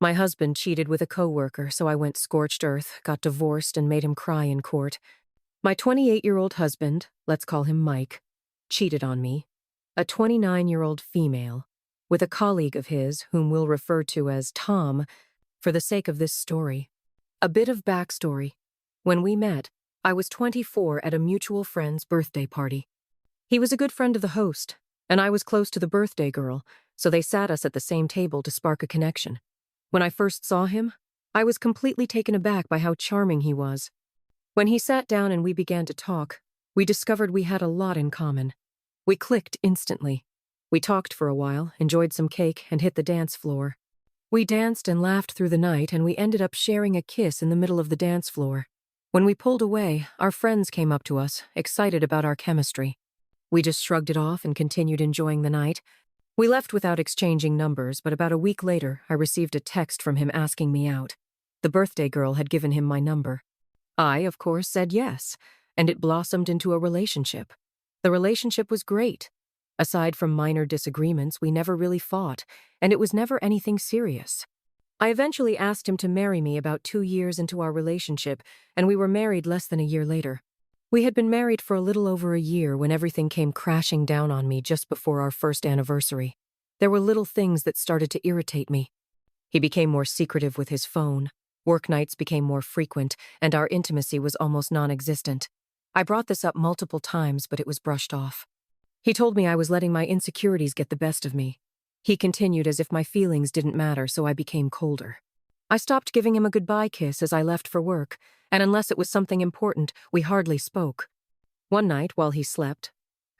My husband cheated with a coworker, so I went scorched earth, got divorced, and made him cry in court. My 28-year-old husband, let's call him Mike, cheated on me. A 29-year-old female, with a colleague of his, whom we'll refer to as Tom, for the sake of this story. A bit of backstory. When we met, I was 24 at a mutual friend's birthday party. He was a good friend of the host, and I was close to the birthday girl, so they sat us at the same table to spark a connection. When I first saw him, I was completely taken aback by how charming he was. When he sat down and we began to talk, we discovered we had a lot in common. We clicked instantly. We talked for a while, enjoyed some cake, and hit the dance floor. We danced and laughed through the night, and we ended up sharing a kiss in the middle of the dance floor. When we pulled away, our friends came up to us, excited about our chemistry. We just shrugged it off and continued enjoying the night. We left without exchanging numbers, but about a week later, I received a text from him asking me out. The birthday girl had given him my number. I, of course, said yes, and it blossomed into a relationship. The relationship was great. Aside from minor disagreements, we never really fought, and it was never anything serious. I eventually asked him to marry me about 2 years into our relationship, and we were married less than a year later. We had been married for a little over a year when everything came crashing down on me just before our first anniversary. There were little things that started to irritate me. He became more secretive with his phone. Work nights became more frequent, and our intimacy was almost non-existent. I brought this up multiple times, but it was brushed off. He told me I was letting my insecurities get the best of me. He continued as if my feelings didn't matter, so I became colder. I stopped giving him a goodbye kiss as I left for work, and unless it was something important, we hardly spoke. One night, while he slept,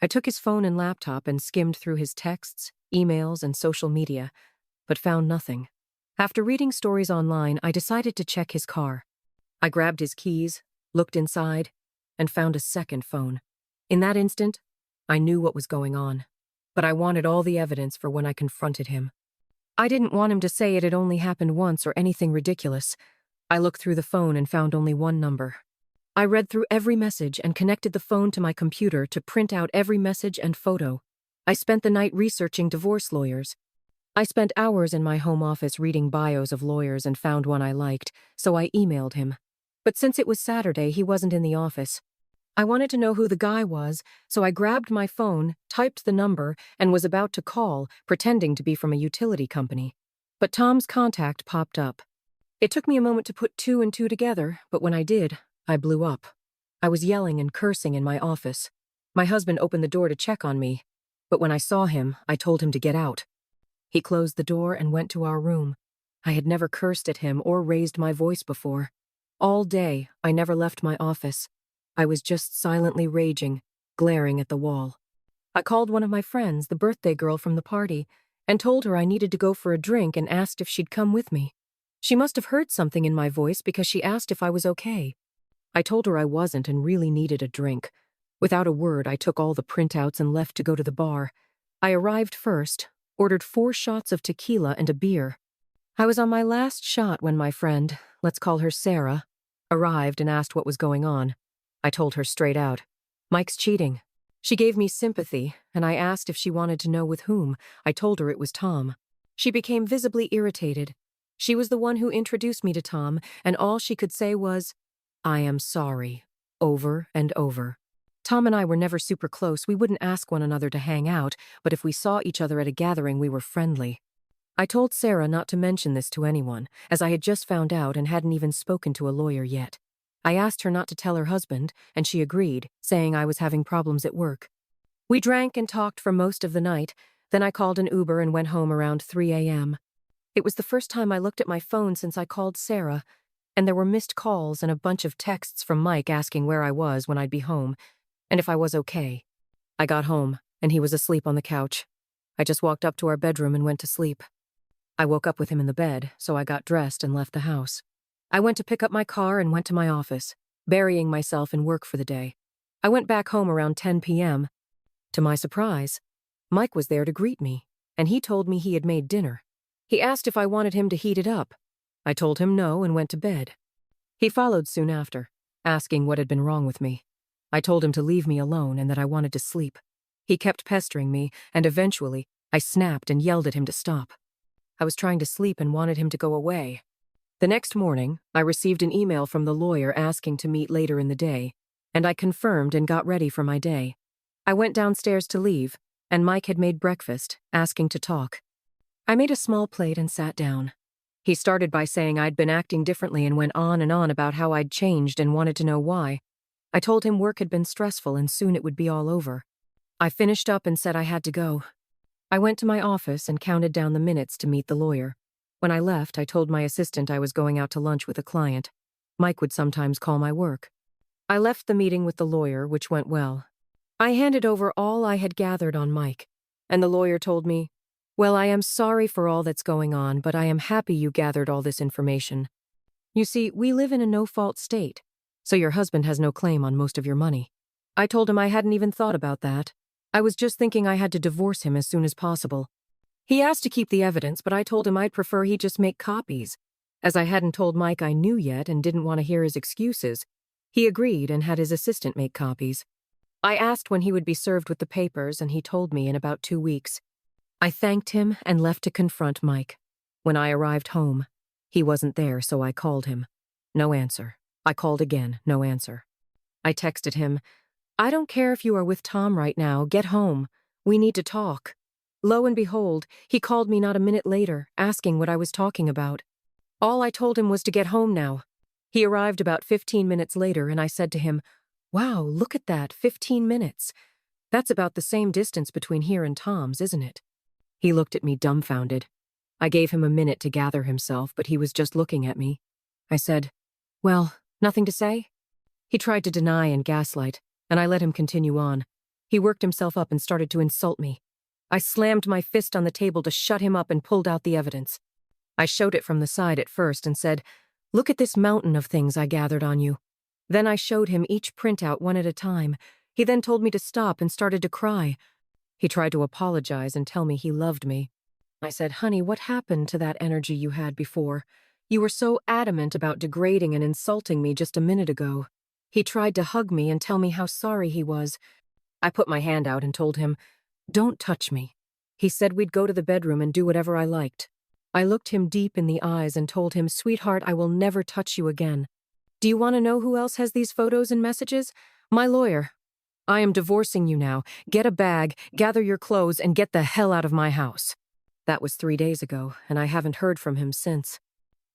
I took his phone and laptop and skimmed through his texts, emails, and social media, but found nothing. After reading stories online, I decided to check his car. I grabbed his keys, looked inside, and found a second phone. In that instant, I knew what was going on, but I wanted all the evidence for when I confronted him. I didn't want him to say it had only happened once or anything ridiculous. I looked through the phone and found only one number. I read through every message and connected the phone to my computer to print out every message and photo. I spent the night researching divorce lawyers. I spent hours in my home office reading bios of lawyers and found one I liked, so I emailed him. But since it was Saturday, he wasn't in the office. I wanted to know who the guy was, so I grabbed my phone, typed the number, and was about to call, pretending to be from a utility company. But Tom's contact popped up. It took me a moment to put 2 and 2 together, but when I did, I blew up. I was yelling and cursing in my office. My husband opened the door to check on me, but when I saw him, I told him to get out. He closed the door and went to our room. I had never cursed at him or raised my voice before. All day, I never left my office. I was just silently raging, glaring at the wall. I called one of my friends, the birthday girl from the party, and told her I needed to go for a drink and asked if she'd come with me. She must have heard something in my voice because she asked if I was okay. I told her I wasn't and really needed a drink. Without a word, I took all the printouts and left to go to the bar. I arrived first, ordered 4 shots of tequila and a beer. I was on my last shot when my friend, let's call her Sarah, arrived and asked what was going on. I told her straight out, "Mike's cheating." She gave me sympathy, and I asked if she wanted to know with whom. I told her it was Tom. She became visibly irritated. She was the one who introduced me to Tom, and all she could say was, "I am sorry," over and over. Tom and I were never super close. We wouldn't ask one another to hang out, but if we saw each other at a gathering, we were friendly. I told Sarah not to mention this to anyone, as I had just found out and hadn't even spoken to a lawyer yet. I asked her not to tell her husband, and she agreed, saying I was having problems at work. We drank and talked for most of the night, then I called an Uber and went home around 3 a.m. It was the first time I looked at my phone since I called Sarah, and there were missed calls and a bunch of texts from Mike asking where I was when I'd be home, and if I was okay. I got home, and he was asleep on the couch. I just walked up to our bedroom and went to sleep. I woke up with him in the bed, so I got dressed and left the house. I went to pick up my car and went to my office, burying myself in work for the day. I went back home around 10 p.m. To my surprise, Mike was there to greet me, and he told me he had made dinner. He asked if I wanted him to heat it up. I told him no and went to bed. He followed soon after, asking what had been wrong with me. I told him to leave me alone and that I wanted to sleep. He kept pestering me, and eventually, I snapped and yelled at him to stop. I was trying to sleep and wanted him to go away. The next morning, I received an email from the lawyer asking to meet later in the day, and I confirmed and got ready for my day. I went downstairs to leave, and Mike had made breakfast, asking to talk. I made a small plate and sat down. He started by saying I'd been acting differently and went on and on about how I'd changed and wanted to know why. I told him work had been stressful and soon it would be all over. I finished up and said I had to go. I went to my office and counted down the minutes to meet the lawyer. When I left, I told my assistant I was going out to lunch with a client. Mike would sometimes call my work. I left the meeting with the lawyer, which went well. I handed over all I had gathered on Mike, and the lawyer told me, "Well, I am sorry for all that's going on, but I am happy you gathered all this information. You see, we live in a no-fault state, so your husband has no claim on most of your money." I told him I hadn't even thought about that. I was just thinking I had to divorce him as soon as possible. He asked to keep the evidence, but I told him I'd prefer he just make copies. As I hadn't told Mike I knew yet and didn't want to hear his excuses, he agreed and had his assistant make copies. I asked when he would be served with the papers, and he told me in about 2 weeks. I thanked him and left to confront Mike. When I arrived home, he wasn't there, so I called him. No answer. I called again, no answer. I texted him, "I don't care if you are with Tom right now, get home. We need to talk." Lo and behold, he called me not a minute later, asking what I was talking about. All I told him was to get home now. He arrived about 15 minutes later, and I said to him, "Wow, look at that, 15 minutes. That's about the same distance between here and Tom's, isn't it?" He looked at me dumbfounded. I gave him a minute to gather himself, but he was just looking at me. I said, "Well, nothing to say?" He tried to deny and gaslight, and I let him continue on. He worked himself up and started to insult me. I slammed my fist on the table to shut him up and pulled out the evidence. I showed it from the side at first and said, "Look at this mountain of things I gathered on you." Then I showed him each printout one at a time. He then told me to stop and started to cry. He tried to apologize and tell me he loved me. I said, "Honey, what happened to that energy you had before? You were so adamant about degrading and insulting me just a minute ago." He tried to hug me and tell me how sorry he was. I put my hand out and told him, "Don't touch me." He said we'd go to the bedroom and do whatever I liked. I looked him deep in the eyes and told him, "Sweetheart, I will never touch you again. Do you want to know who else has these photos and messages? My lawyer. I am divorcing you now. Get a bag, gather your clothes, and get the hell out of my house." That was 3 days ago, and I haven't heard from him since.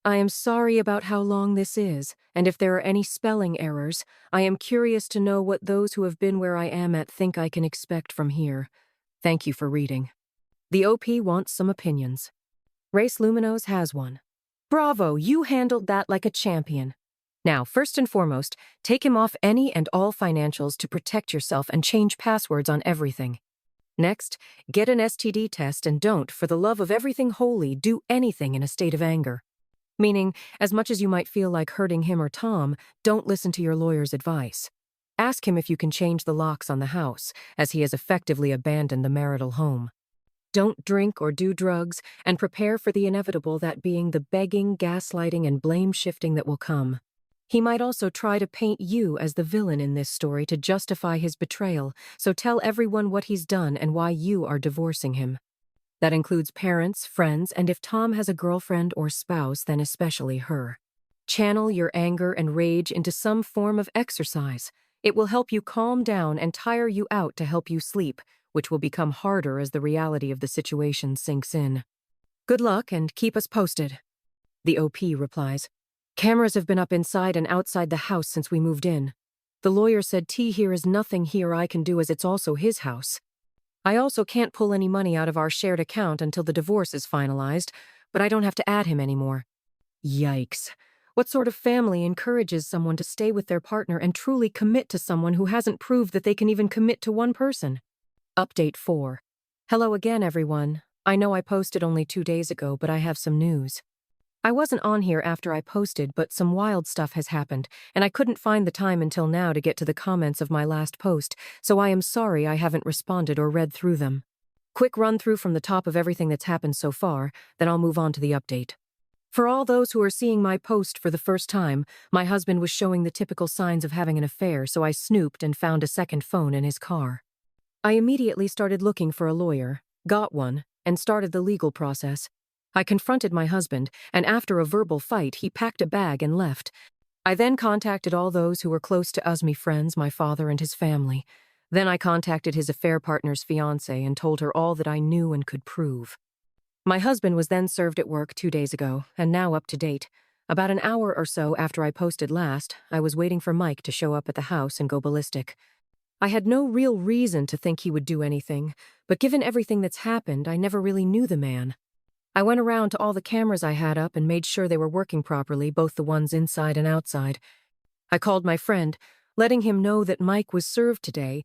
I am sorry about how long this is, and if there are any spelling errors, I am curious to know what those who have been where I am at think I can expect from here. Thank you for reading. The OP wants some opinions. Race Luminos has one. Bravo, you handled that like a champion. Now, first and foremost, take him off any and all financials to protect yourself and change passwords on everything. Next, get an STD test and don't, for the love of everything holy, do anything in a state of anger. Meaning, as much as you might feel like hurting him or Tom, don't listen to your lawyer's advice. Ask him if you can change the locks on the house, as he has effectively abandoned the marital home. Don't drink or do drugs, and prepare for the inevitable, that being the begging, gaslighting, and blame-shifting that will come. He might also try to paint you as the villain in this story to justify his betrayal, so tell everyone what he's done and why you are divorcing him. That includes parents, friends, and if Tom has a girlfriend or spouse, then especially her. Channel your anger and rage into some form of exercise. It will help you calm down and tire you out to help you sleep, which will become harder as the reality of the situation sinks in. Good luck and keep us posted. The OP replies, "Cameras have been up inside and outside the house since we moved in. The lawyer said here is nothing here I can do as it's also his house. I also can't pull any money out of our shared account until the divorce is finalized, but I don't have to add him anymore." Yikes. What sort of family encourages someone to stay with their partner and truly commit to someone who hasn't proved that they can even commit to one person? Update 4. Hello again, everyone. I know I posted only 2 days ago, but I have some news. I wasn't on here after I posted, but some wild stuff has happened, and I couldn't find the time until now to get to the comments of my last post, so I am sorry I haven't responded or read through them. Quick run-through from the top of everything that's happened so far, then I'll move on to the update. For all those who are seeing my post for the first time, my husband was showing the typical signs of having an affair, so I snooped and found a second phone in his car. I immediately started looking for a lawyer, got one, and started the legal process. I confronted my husband, and after a verbal fight, he packed a bag and left. I then contacted all those who were close to Usmi friends, my father and his family. Then I contacted his affair partner's fiancée and told her all that I knew and could prove. My husband was then served at work 2 days ago, and now up to date. About an hour or so after I posted last, I was waiting for Mike to show up at the house and go ballistic. I had no real reason to think he would do anything, but given everything that's happened, I never really knew the man. I went around to all the cameras I had up and made sure they were working properly, both the ones inside and outside. I called my friend, letting him know that Mike was served today,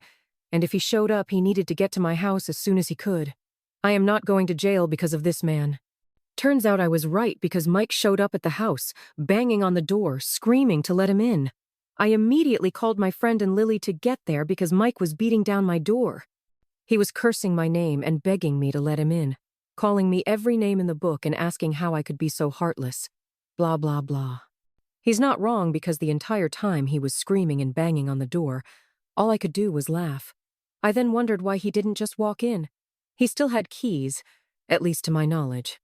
and if he showed up, he needed to get to my house as soon as he could. I am not going to jail because of this man. Turns out I was right because Mike showed up at the house, banging on the door, screaming to let him in. I immediately called my friend and Lily to get there because Mike was beating down my door. He was cursing my name and begging me to let him in, calling me every name in the book and asking how I could be so heartless. Blah, blah, blah. He's not wrong because the entire time he was screaming and banging on the door, all I could do was laugh. I then wondered why he didn't just walk in. He still had keys, at least to my knowledge.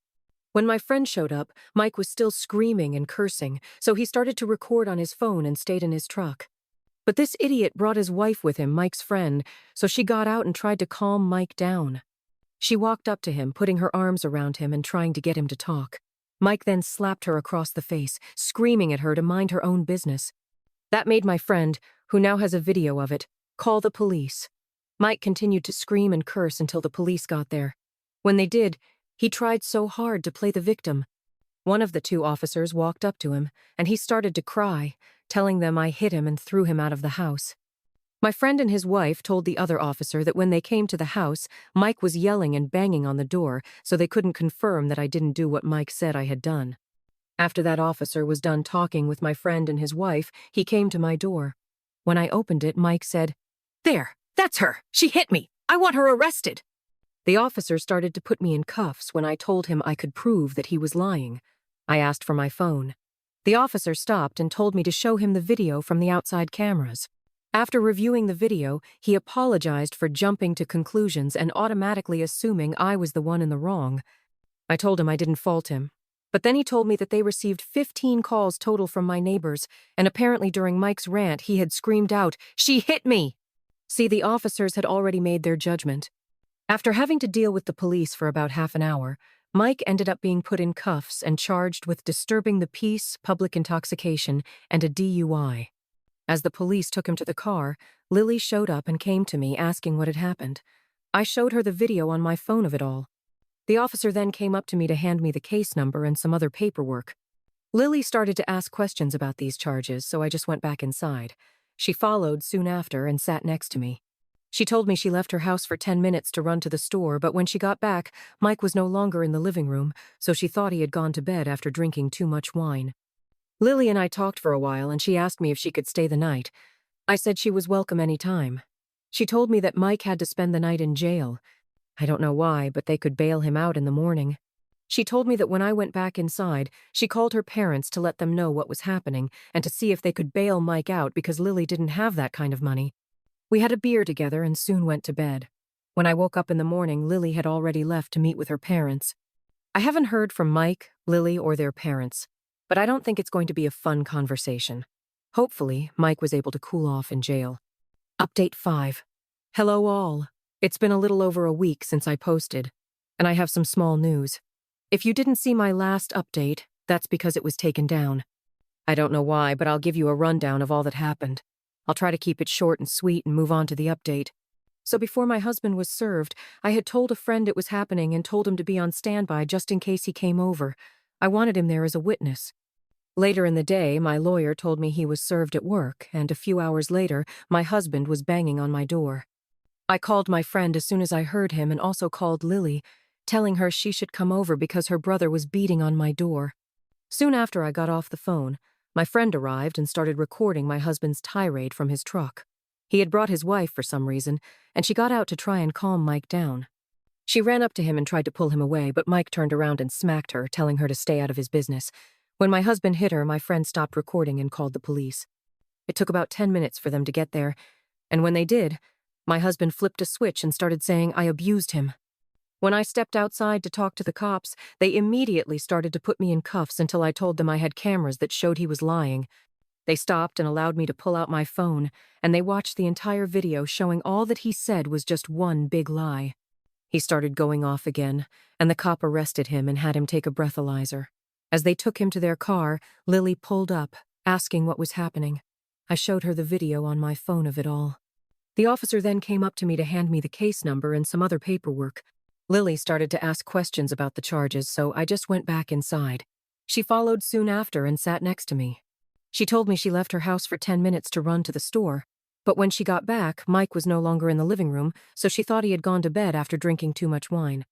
When my friend showed up, Mike was still screaming and cursing, so he started to record on his phone and stayed in his truck. But this idiot brought his wife with him, Mike's friend, so she got out and tried to calm Mike down. She walked up to him, putting her arms around him and trying to get him to talk. Mike then slapped her across the face, screaming at her to mind her own business. That made my friend, who now has a video of it, call the police. Mike continued to scream and curse until the police got there. When they did, he tried so hard to play the victim. One of the 2 officers walked up to him, and he started to cry, telling them I hit him and threw him out of the house. My friend and his wife told the other officer that when they came to the house, Mike was yelling and banging on the door, so they couldn't confirm that I didn't do what Mike said I had done. After that officer was done talking with my friend and his wife, he came to my door. When I opened it, Mike said, "There, that's her. She hit me. I want her arrested." The officer started to put me in cuffs when I told him I could prove that he was lying. I asked for my phone. The officer stopped and told me to show him the video from the outside cameras. After reviewing the video, he apologized for jumping to conclusions and automatically assuming I was the one in the wrong. I told him I didn't fault him. But then he told me that they received 15 calls total from my neighbors, and apparently during Mike's rant he had screamed out, "She hit me!" See, the officers had already made their judgment. After having to deal with the police for about half an hour, Mike ended up being put in cuffs and charged with disturbing the peace, public intoxication, and a DUI. As the police took him to the car, Lily showed up and came to me asking what had happened. I showed her the video on my phone of it all. The officer then came up to me to hand me the case number and some other paperwork. Lily started to ask questions about these charges, so I just went back inside. She followed soon after and sat next to me. She told me she left her house for 10 minutes to run to the store, but when she got back, Mike was no longer in the living room, so she thought he had gone to bed after drinking too much wine. Lily and I talked for a while, and she asked me if she could stay the night. I said she was welcome any time. She told me that Mike had to spend the night in jail. I don't know why, but they could bail him out in the morning. She told me that when I went back inside, she called her parents to let them know what was happening and to see if they could bail Mike out because Lily didn't have that kind of money. We had a beer together and soon went to bed. When I woke up in the morning, Lily had already left to meet with her parents. I haven't heard from Mike, Lily, or their parents, but I don't think it's going to be a fun conversation. Hopefully, Mike was able to cool off in jail. Update 5. Hello all. It's been a little over a week since I posted, and I have some small news. If you didn't see my last update, that's because it was taken down. I don't know why, but I'll give you a rundown of all that happened. I'll try to keep it short and sweet and move on to the update. So before my husband was served, I had told a friend it was happening and told him to be on standby just in case he came over. I wanted him there as a witness. Later in the day, my lawyer told me he was served at work, and a few hours later, my husband was banging on my door. I called my friend as soon as I heard him and also called Lily, telling her she should come over because her brother was beating on my door. Soon after I got off the phone, my friend arrived and started recording my husband's tirade from his truck. He had brought his wife for some reason, and she got out to try and calm Mike down. She ran up to him and tried to pull him away, but Mike turned around and smacked her, telling her to stay out of his business. When my husband hit her, my friend stopped recording and called the police. It took about 10 minutes for them to get there, and when they did, my husband flipped a switch and started saying I abused him. When I stepped outside to talk to the cops, they immediately started to put me in cuffs until I told them I had cameras that showed he was lying. They stopped and allowed me to pull out my phone, and they watched the entire video showing all that he said was just one big lie. He started going off again, and the cop arrested him and had him take a breathalyzer. As they took him to their car, Lily pulled up, asking what was happening. I showed her the video on my phone of it all. The officer then came up to me to hand me the case number and some other paperwork. Lily started to ask questions about the charges, so I just went back inside. She followed soon after and sat next to me. She told me she left her house for 10 minutes to run to the store, but when she got back, Mike was no longer in the living room, so she thought he had gone to bed after drinking too much wine.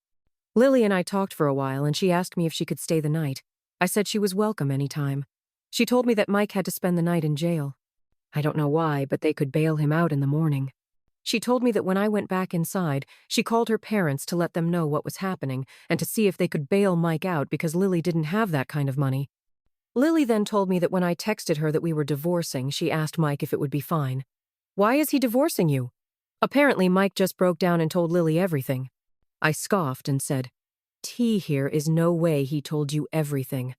Lily and I talked for a while, and she asked me if she could stay the night. I said she was welcome anytime. She told me that Mike had to spend the night in jail. I don't know why, but they could bail him out in the morning. She told me that when I went back inside, she called her parents to let them know what was happening and to see if they could bail Mike out because Lily didn't have that kind of money. Lily then told me that when I texted her that we were divorcing, she asked Mike if it would be fine. Why is he divorcing you? Apparently, Mike just broke down and told Lily everything. I scoffed and said, T here is no way he told you everything,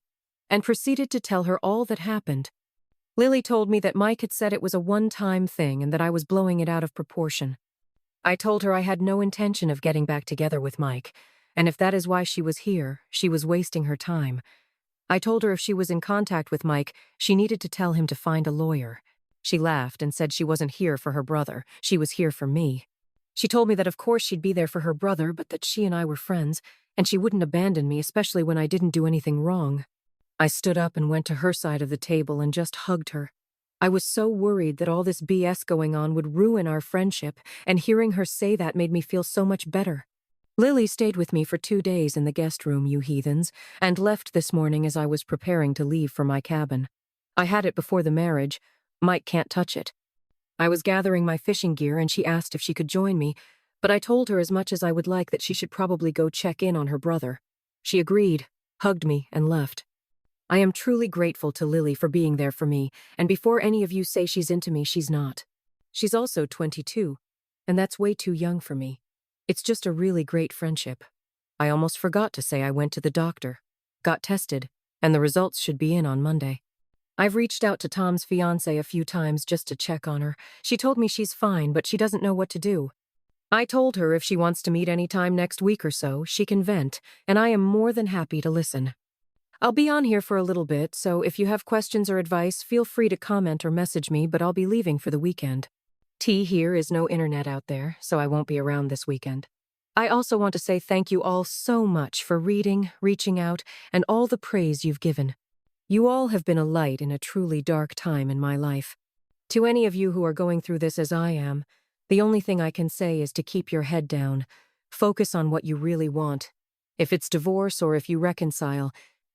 and proceeded to tell her all that happened. Lily told me that Mike had said it was a one-time thing and that I was blowing it out of proportion. I told her I had no intention of getting back together with Mike, and if that is why she was here, she was wasting her time. I told her if she was in contact with Mike, she needed to tell him to find a lawyer. She laughed and said she wasn't here for her brother, she was here for me. She told me that of course she'd be there for her brother, but that she and I were friends, and she wouldn't abandon me, especially when I didn't do anything wrong. I stood up and went to her side of the table and just hugged her. I was so worried that all this BS going on would ruin our friendship, and hearing her say that made me feel so much better. Lily stayed with me for 2 days in the guest room, you heathens, and left this morning as I was preparing to leave for my cabin. I had it before the marriage. Mike can't touch it. I was gathering my fishing gear and she asked if she could join me, but I told her as much as I would like that she should probably go check in on her brother. She agreed, hugged me, and left. I am truly grateful to Lily for being there for me, and before any of you say she's into me, she's not. She's also 22, and that's way too young for me. It's just a really great friendship. I almost forgot to say I went to the doctor, got tested, and the results should be in on Monday. I've reached out to Tom's fiancé a few times just to check on her. She told me she's fine, but she doesn't know what to do. I told her if she wants to meet any time next week or so, she can vent, and I am more than happy to listen. I'll be on here for a little bit, so if you have questions or advice, feel free to comment or message me, but I'll be leaving for the weekend. T here is no internet out there, so I won't be around this weekend. I also want to say thank you all so much for reading, reaching out, and all the praise you've given. You all have been a light in a truly dark time in my life. To any of you who are going through this as I am, the only thing I can say is to keep your head down. Focus on what you really want. If it's divorce or if you reconcile,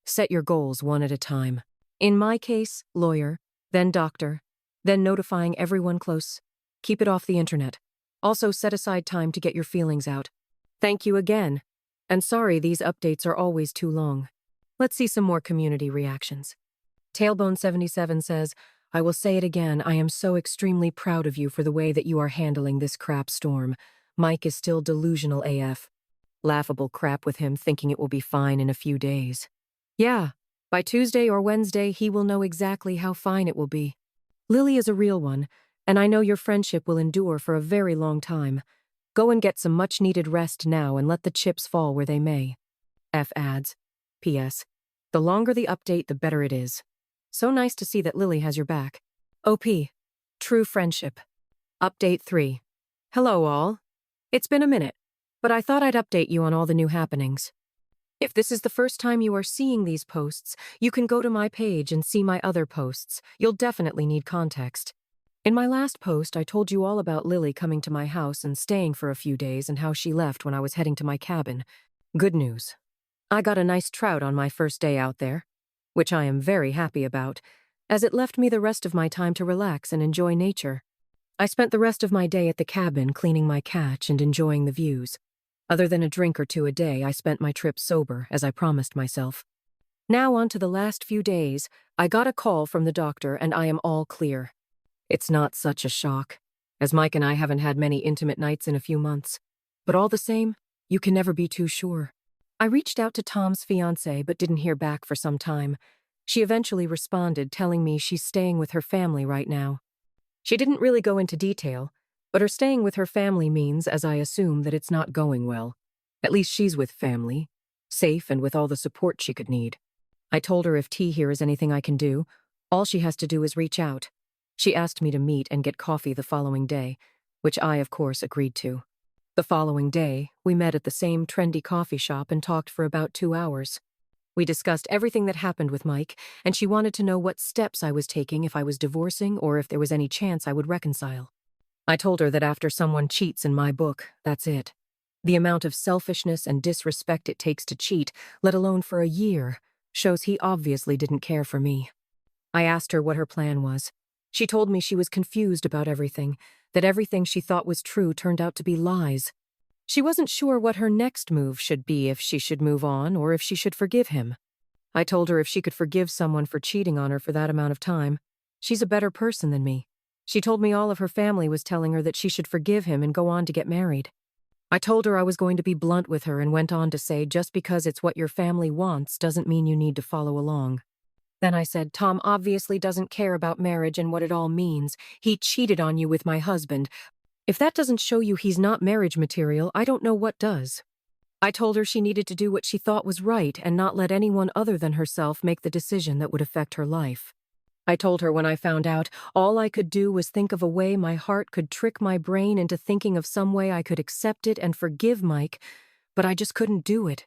set your goals one at a time. In my case, lawyer, then doctor, then notifying everyone close. Keep it off the internet. Also set aside time to get your feelings out. Thank you again. And sorry these updates are always too long. Let's see some more community reactions. Tailbone77 says, I will say it again, I am so extremely proud of you for the way that you are handling this crap storm. Mike is still delusional AF. Laughable crap with him thinking it will be fine in a few days. Yeah, by Tuesday or Wednesday he will know exactly how fine it will be. Lily is a real one, and I know your friendship will endure for a very long time. Go and get some much-needed rest now and let the chips fall where they may. F adds, P.S. The longer the update, the better it is. So nice to see that Lily has your back. OP. True friendship. Update 3. Hello all. It's been a minute, but I thought I'd update you on all the new happenings. If this is the first time you are seeing these posts, you can go to my page and see my other posts. You'll definitely need context. In my last post, I told you all about Lily coming to my house and staying for a few days and how she left when I was heading to my cabin. Good news. I got a nice trout on my first day out there, which I am very happy about, as it left me the rest of my time to relax and enjoy nature. I spent the rest of my day at the cabin cleaning my catch and enjoying the views. Other than a drink or two a day, I spent my trip sober, as I promised myself. Now on to the last few days. I got a call from the doctor and I am all clear. It's not such a shock, as Mike and I haven't had many intimate nights in a few months. But all the same, You can never be too sure. I reached out to Tom's fiancée but didn't hear back for some time. She eventually responded, telling me she's staying with her family right now. She didn't really go into detail, but her staying with her family means, as I assume, that it's not going well. At least she's with family, safe and with all the support she could need. I told her if T here is anything I can do, all she has to do is reach out. She asked me to meet and get coffee the following day, which I, of course, agreed to. The following day, we met at the same trendy coffee shop and talked for about 2 hours. We discussed everything that happened with Mike, and she wanted to know what steps I was taking if I was divorcing or if there was any chance I would reconcile. I told her that after someone cheats in my book, that's it. The amount of selfishness and disrespect it takes to cheat, let alone for a year, shows he obviously didn't care for me. I asked her what her plan was. She told me she was confused about everything, that everything she thought was true turned out to be lies. She wasn't sure what her next move should be, if she should move on or if she should forgive him. I told her if she could forgive someone for cheating on her for that amount of time, she's a better person than me. She told me all of her family was telling her that she should forgive him and go on to get married. I told her I was going to be blunt with her and went on to say just because it's what your family wants doesn't mean you need to follow along. Then I said, Tom obviously doesn't care about marriage and what it all means. He cheated on you with my husband. If that doesn't show you he's not marriage material, I don't know what does. I told her she needed to do what she thought was right and not let anyone other than herself make the decision that would affect her life. I told her when I found out, all I could do was think of a way my heart could trick my brain into thinking of some way I could accept it and forgive Mike, but I just couldn't do it.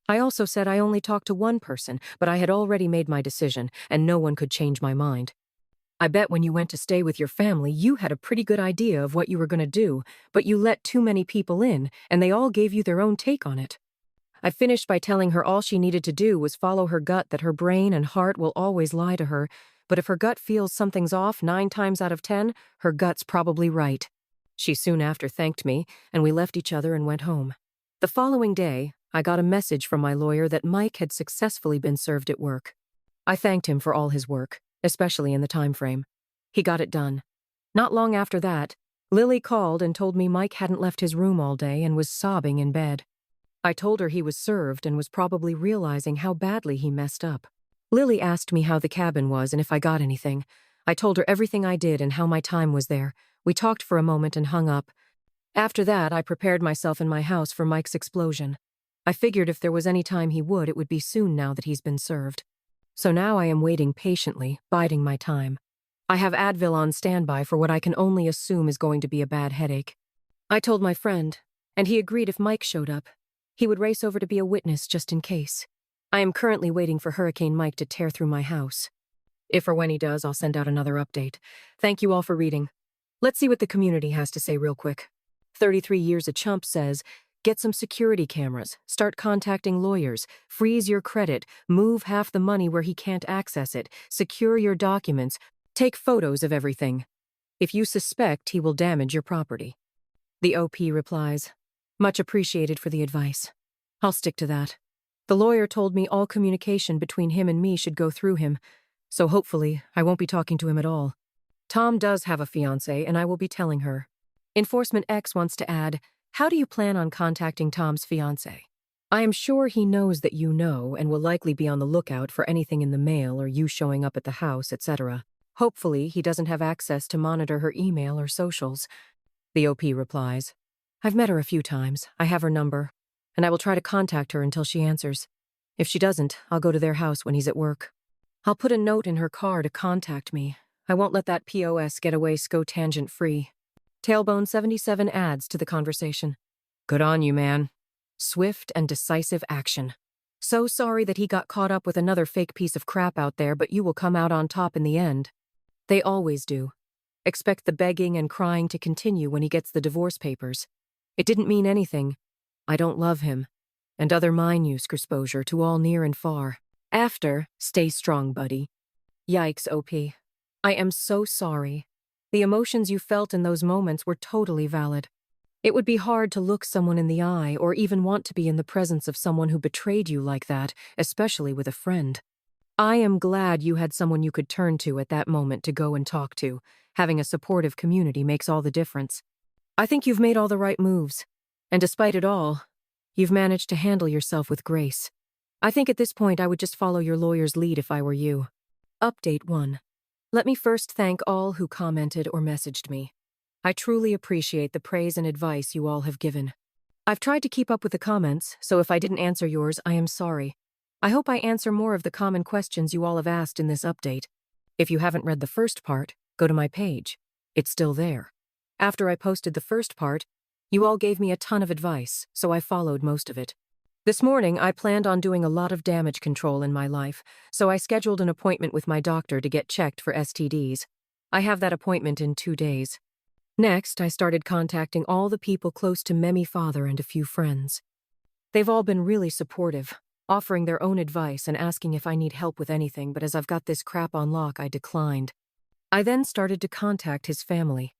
I also said I only talked to one person, but I had already made my decision, and no one could change my mind. I bet when you went to stay with your family, you had a pretty good idea of what you were going to do, but you let too many people in, and they all gave you their own take on it. I finished by telling her all she needed to do was follow her gut, that her brain and heart will always lie to her, but if her gut feels something's off 9 times out of 10, her gut's probably right. She soon after thanked me, and we left each other and went home. The following day, I got a message from my lawyer that Mike had successfully been served at work. I thanked him for all his work, especially in the time frame. He got it done. Not long after that, Lily called and told me Mike hadn't left his room all day and was sobbing in bed. I told her he was served and was probably realizing how badly he messed up. Lily asked me how the cabin was and if I got anything. I told her everything I did and how my time was there. We talked for a moment and hung up. After that, I prepared myself in my house for Mike's explosion. I figured if there was any time he would, it would be soon now that he's been served. So now I am waiting patiently, biding my time. I have Advil on standby for what I can only assume is going to be a bad headache. I told my friend, and he agreed if Mike showed up, he would race over to be a witness just in case. I am currently waiting for Hurricane Mike to tear through my house. If or when he does, I'll send out another update. Thank you all for reading. Let's see what the community has to say real quick. 33 Years a Chump says, get some security cameras, start contacting lawyers, freeze your credit, move half the money where he can't access it, secure your documents, take photos of everything. If you suspect, he will damage your property. The OP replies, much appreciated for the advice. I'll stick to that. The lawyer told me all communication between him and me should go through him, so hopefully I won't be talking to him at all. Tom does have a fiancée, and I will be telling her. Enforcement X wants to add, how do you plan on contacting Tom's fiancée? I am sure he knows that you know and will likely be on the lookout for anything in the mail or you showing up at the house, etc. Hopefully, he doesn't have access to monitor her email or socials. The OP replies, I've met her a few times. I have her number, and I will try to contact her until she answers. If she doesn't, I'll go to their house when he's at work. I'll put a note in her car to contact me. I won't let that POS get away tangent-free. Tailbone 77 adds to the conversation. Good on you, man. Swift and decisive action. So sorry that he got caught up with another fake piece of crap out there, but you will come out on top in the end. They always do. Expect the begging and crying to continue when he gets the divorce papers. It didn't mean anything. I don't love him. And other mine use exposure to all near and far. After, stay strong, buddy. Yikes, OP. I am so sorry. The emotions you felt in those moments were totally valid. It would be hard to look someone in the eye or even want to be in the presence of someone who betrayed you like that, especially with a friend. I am glad you had someone you could turn to at that moment to go and talk to. Having a supportive community makes all the difference. I think you've made all the right moves. And despite it all, You've managed to handle yourself with grace. I think at this point I would just follow your lawyer's lead if I were you. Update 1. Let me first thank all who commented or messaged me. I truly appreciate the praise and advice you all have given. I've tried to keep up with the comments, so if I didn't answer yours, I am sorry. I hope I answer more of the common questions you all have asked in this update. If you haven't read the first part, go to my page. It's still there. After I posted the first part, you all gave me a ton of advice, so I followed most of it. This morning, I planned on doing a lot of damage control in my life, so I scheduled an appointment with my doctor to get checked for STDs. I have that appointment in 2 days. Next, I started contacting all the people close to Memi father and a few friends. They've all been really supportive, offering their own advice and asking if I need help with anything, but as I've got this crap on lock, I declined. I then started to contact his family.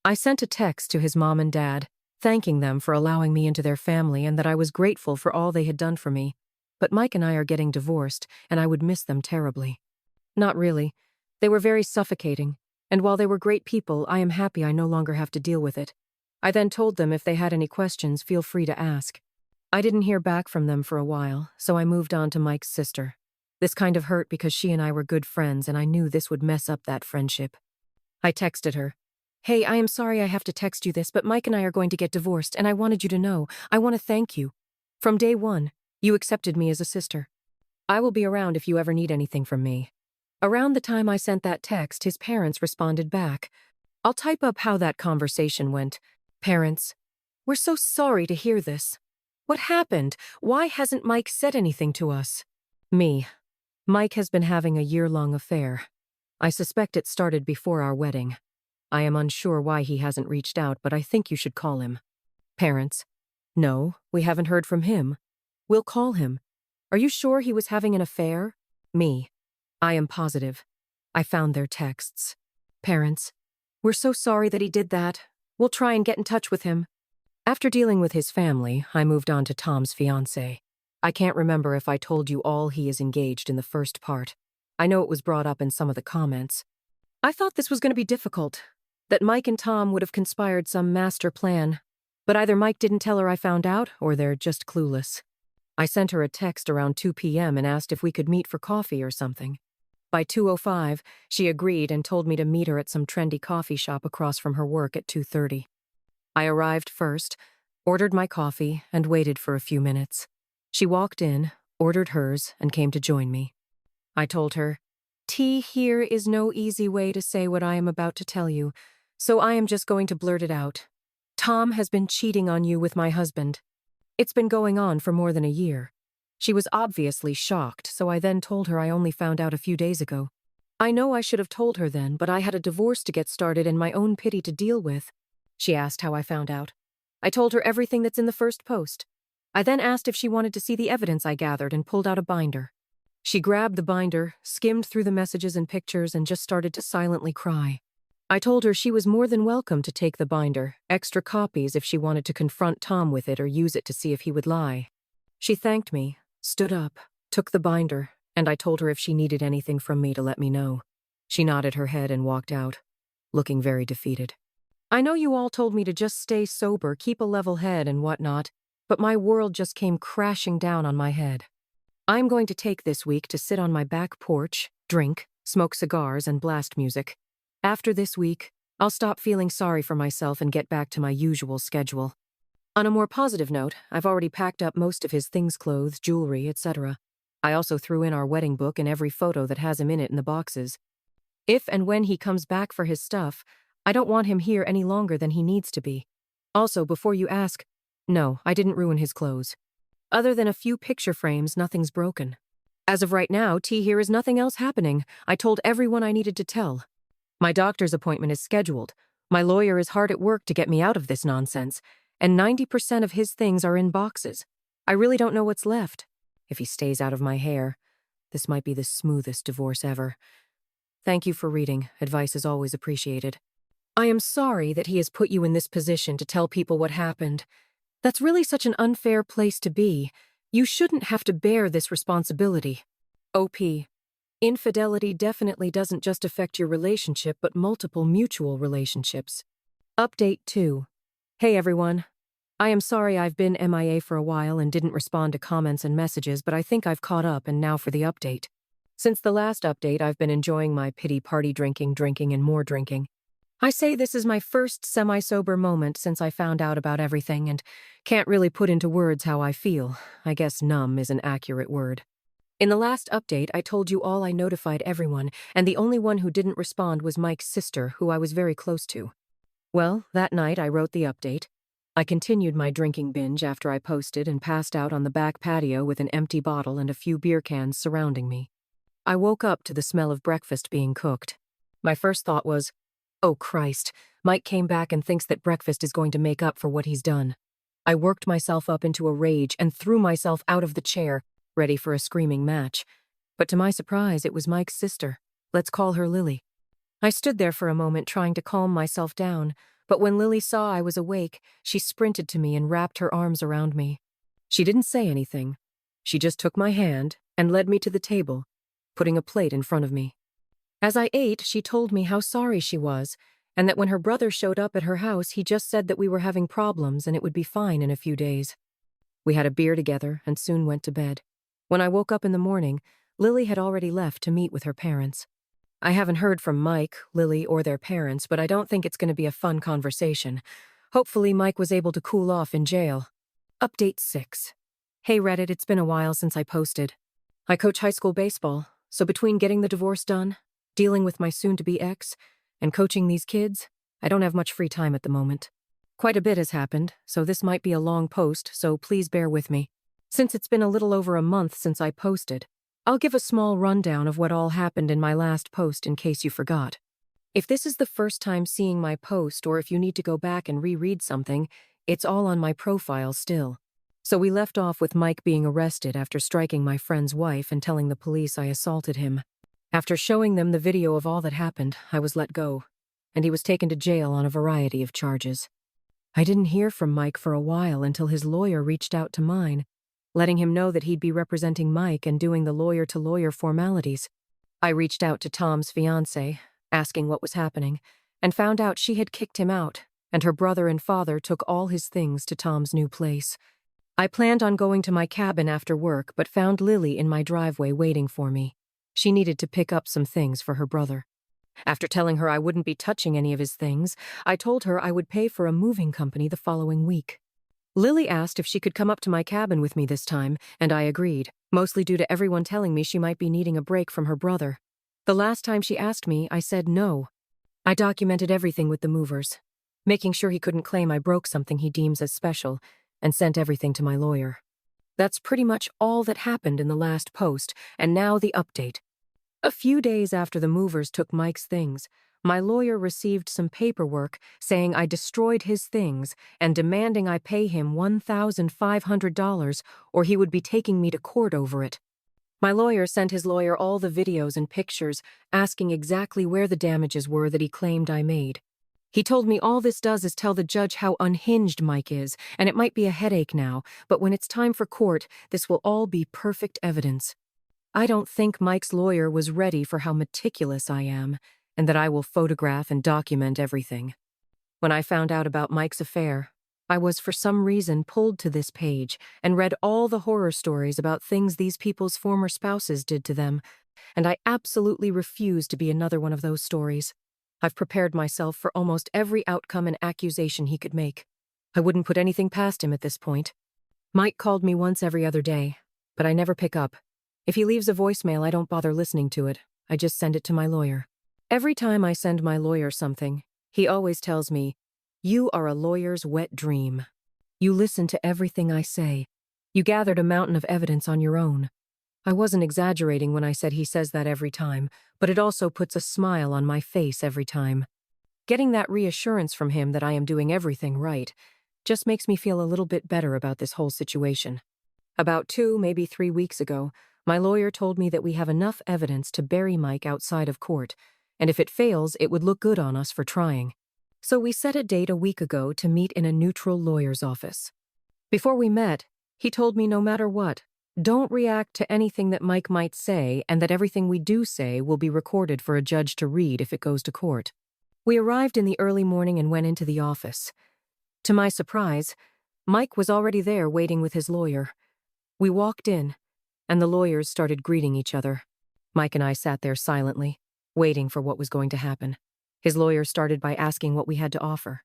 I sent a text to his mom and dad, thanking them for allowing me into their family and that I was grateful for all they had done for me. But Mike and I are getting divorced, and I would miss them terribly. Not really. They were very suffocating, and while they were great people, I am happy I no longer have to deal with it. I then told them if they had any questions, feel free to ask. I didn't hear back from them for a while, so I moved on to Mike's sister. This kind of hurt because she and I were good friends, and I knew this would mess up that friendship. I texted her. Hey, I am sorry I have to text you this, but Mike and I are going to get divorced, and I wanted you to know. I want to thank you. From day one, you accepted me as a sister. I will be around if you ever need anything from me. Around the time I sent that text, his parents responded back. I'll type up how that conversation went. Parents, we're so sorry to hear this. What happened? Why hasn't Mike said anything to us? Me. Mike has been having a year-long affair. I suspect it started before our wedding. I am unsure why he hasn't reached out, but I think you should call him. Parents. No, we haven't heard from him. We'll call him. Are you sure he was having an affair? Me. I am positive. I found their texts. Parents. We're so sorry that he did that. We'll try and get in touch with him. After dealing with his family, I moved on to Tom's fiancée. I can't remember if I told you all he is engaged in the first part. I know it was brought up in some of the comments. I thought this was going to be difficult, that Mike and Tom would have conspired some master plan. But either Mike didn't tell her I found out, or they're just clueless. I sent her a text around 2 p.m. and asked if we could meet for coffee or something. By 2:05, she agreed and told me to meet her at some trendy coffee shop across from her work at 2:30. I arrived first, ordered my coffee, and waited for a few minutes. She walked in, ordered hers, and came to join me. I told her, "Tea here is no easy way to say what I am about to tell you, so I am just going to blurt it out. Tom has been cheating on you with my husband. It's been going on for more than a year." She was obviously shocked, so I then told her I only found out a few days ago. I know I should have told her then, but I had a divorce to get started and my own pity to deal with. She asked how I found out. I told her everything that's in the first post. I then asked if she wanted to see the evidence I gathered and pulled out a binder. She grabbed the binder, skimmed through the messages and pictures, and just started to silently cry. I told her she was more than welcome to take the binder, extra copies if she wanted to confront Tom with it or use it to see if he would lie. She thanked me, stood up, took the binder, and I told her if she needed anything from me to let me know. She nodded her head and walked out, looking very defeated. I know you all told me to just stay sober, keep a level head and whatnot, but my world just came crashing down on my head. I'm going to take this week to sit on my back porch, drink, smoke cigars, and blast music. After this week, I'll stop feeling sorry for myself and get back to my usual schedule. On a more positive note, I've already packed up most of his things, clothes, jewelry, etc. I also threw in our wedding book and every photo that has him in it in the boxes. If and when he comes back for his stuff, I don't want him here any longer than he needs to be. Also, before you ask, no, I didn't ruin his clothes. Other than a few picture frames, nothing's broken. As of right now, here is nothing else happening. I told everyone I needed to tell. My doctor's appointment is scheduled. My lawyer is hard at work to get me out of this nonsense, and 90% of his things are in boxes. I really don't know what's left. If he stays out of my hair, this might be the smoothest divorce ever. Thank you for reading. Advice is always appreciated. I am sorry that he has put you in this position to tell people what happened. That's really such an unfair place to be. You shouldn't have to bear this responsibility. OP. Infidelity definitely doesn't just affect your relationship, but multiple mutual relationships. Update 2. Hey everyone. I am sorry I've been MIA for a while and didn't respond to comments and messages, but I think I've caught up and now for the update. Since the last update, I've been enjoying my pity party drinking, and more drinking. I say this is my first semi-sober moment since I found out about everything and can't really put into words how I feel. I guess numb is an accurate word. In the last update, I told you all I notified everyone, and the only one who didn't respond was Mike's sister, who I was very close to. Well, that night I wrote the update. I continued my drinking binge after I posted and passed out on the back patio with an empty bottle and a few beer cans surrounding me. I woke up to the smell of breakfast being cooked. My first thought was, oh Christ, Mike came back and thinks that breakfast is going to make up for what he's done. I worked myself up into a rage and threw myself out of the chair, ready for a screaming match. But to my surprise, it was Mike's sister. Let's call her Lily. I stood there for a moment trying to calm myself down, but when Lily saw I was awake, she sprinted to me and wrapped her arms around me. She didn't say anything. She just took my hand and led me to the table, putting a plate in front of me. As I ate, she told me how sorry she was, and that when her brother showed up at her house, he just said that we were having problems and it would be fine in a few days. We had a beer together and soon went to bed. When I woke up in the morning, Lily had already left to meet with her parents. I haven't heard from Mike, Lily, or their parents, but I don't think it's going to be a fun conversation. Hopefully Mike was able to cool off in jail. Update 6. Hey Reddit, it's been a while since I posted. I coach high school baseball, so between getting the divorce done, dealing with my soon-to-be ex, and coaching these kids, I don't have much free time at the moment. Quite a bit has happened, so this might be a long post, so please bear with me. Since it's been a little over a month since I posted, I'll give a small rundown of what all happened in my last post in case you forgot. If this is the first time seeing my post or if you need to go back and reread something, it's all on my profile still. So we left off with Mike being arrested after striking my friend's wife and telling the police I assaulted him. After showing them the video of all that happened, I was let go, and he was taken to jail on a variety of charges. I didn't hear from Mike for a while until his lawyer reached out to mine, letting him know that he'd be representing Mike and doing the lawyer-to-lawyer formalities. I reached out to Tom's fiancée, asking what was happening, and found out she had kicked him out, and her brother and father took all his things to Tom's new place. I planned on going to my cabin after work, but found Lily in my driveway waiting for me. She needed to pick up some things for her brother. After telling her I wouldn't be touching any of his things, I told her I would pay for a moving company the following week. Lily asked if she could come up to my cabin with me this time, and I agreed, mostly due to everyone telling me she might be needing a break from her brother. The last time she asked me, I said no. I documented everything with the movers, making sure he couldn't claim I broke something he deems as special, and sent everything to my lawyer. That's pretty much all that happened in the last post, and now the update. A few days after the movers took Mike's things, my lawyer received some paperwork saying I destroyed his things and demanding I pay him $1,500 or he would be taking me to court over it. My lawyer sent his lawyer all the videos and pictures, asking exactly where the damages were that he claimed I made. He told me all this does is tell the judge how unhinged Mike is, and it might be a headache now, but when it's time for court, this will all be perfect evidence. I don't think Mike's lawyer was ready for how meticulous I am, and that I will photograph and document everything. When I found out about Mike's affair, I was for some reason pulled to this page and read all the horror stories about things these people's former spouses did to them, and I absolutely refuse to be another one of those stories. I've prepared myself for almost every outcome and accusation he could make. I wouldn't put anything past him at this point. Mike called me once every other day, but I never pick up. If he leaves a voicemail, I don't bother listening to it. I just send it to my lawyer. Every time I send my lawyer something, he always tells me, "You are a lawyer's wet dream. You listen to everything I say. You gathered a mountain of evidence on your own." I wasn't exaggerating when I said he says that every time, but it also puts a smile on my face every time. Getting that reassurance from him that I am doing everything right just makes me feel a little bit better about this whole situation. About 2, maybe 3 weeks ago, my lawyer told me that we have enough evidence to bury Mike outside of court, and if it fails, it would look good on us for trying. So we set a date a week ago to meet in a neutral lawyer's office. Before we met, he told me no matter what, don't react to anything that Mike might say, and that everything we do say will be recorded for a judge to read if it goes to court. We arrived in the early morning and went into the office. To my surprise, Mike was already there waiting with his lawyer. We walked in, and the lawyers started greeting each other. Mike and I sat there silently, waiting for what was going to happen. His lawyer started by asking what we had to offer.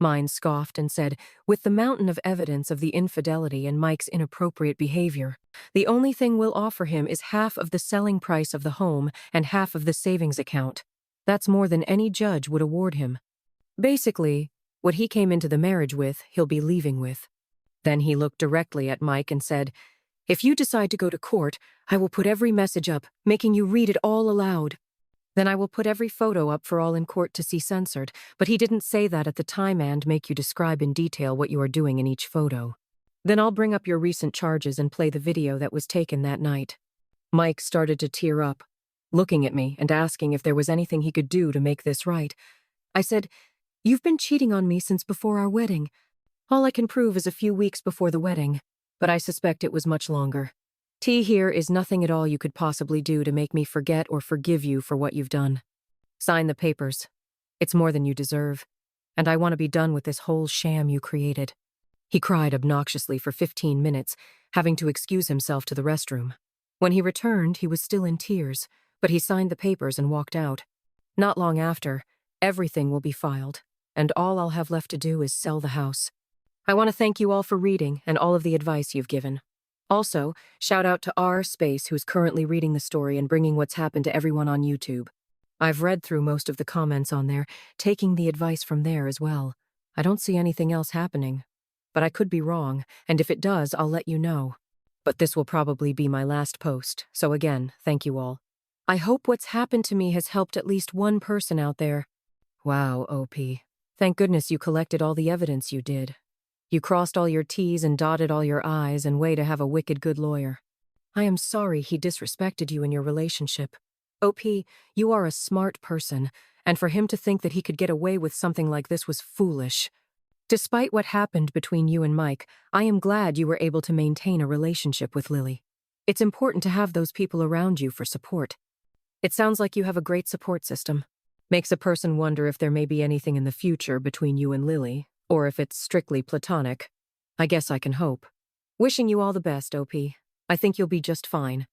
Mine scoffed and said, with the mountain of evidence of the infidelity and Mike's inappropriate behavior, the only thing we'll offer him is half of the selling price of the home and half of the savings account. That's more than any judge would award him. Basically, what he came into the marriage with, he'll be leaving with. Then he looked directly at Mike and said, if you decide to go to court, I will put every message up, making you read it all aloud. Then I will put every photo up for all in court to see censored, but he didn't say that at the time and make you describe in detail what you are doing in each photo. Then I'll bring up your recent charges and play the video that was taken that night. Mike started to tear up, looking at me and asking if there was anything he could do to make this right. I said, you've been cheating on me since before our wedding. All I can prove is a few weeks before the wedding, but I suspect it was much longer. Here is nothing at all you could possibly do to make me forget or forgive you for what you've done. Sign the papers. It's more than you deserve, and I want to be done with this whole sham you created. He cried obnoxiously for 15 minutes, having to excuse himself to the restroom. When he returned, he was still in tears, but he signed the papers and walked out. Not long after, everything will be filed, and all I'll have left to do is sell the house. I want to thank you all for reading and all of the advice you've given. Also, shout out to R Space, who's currently reading the story and bringing what's happened to everyone on YouTube. I've read through most of the comments on there, taking the advice from there as well. I don't see anything else happening. But I could be wrong, and if it does, I'll let you know. But this will probably be my last post, so again, thank you all. I hope what's happened to me has helped at least one person out there. Wow, OP. Thank goodness you collected all the evidence you did. You crossed all your T's and dotted all your I's, and way to have a wicked good lawyer. I am sorry he disrespected you in your relationship. OP, you are a smart person, and for him to think that he could get away with something like this was foolish. Despite what happened between you and Mike, I am glad you were able to maintain a relationship with Lily. It's important to have those people around you for support. It sounds like you have a great support system. Makes a person wonder if there may be anything in the future between you and Lily, or if it's strictly platonic. I guess I can hope. Wishing you all the best, OP. I think you'll be just fine.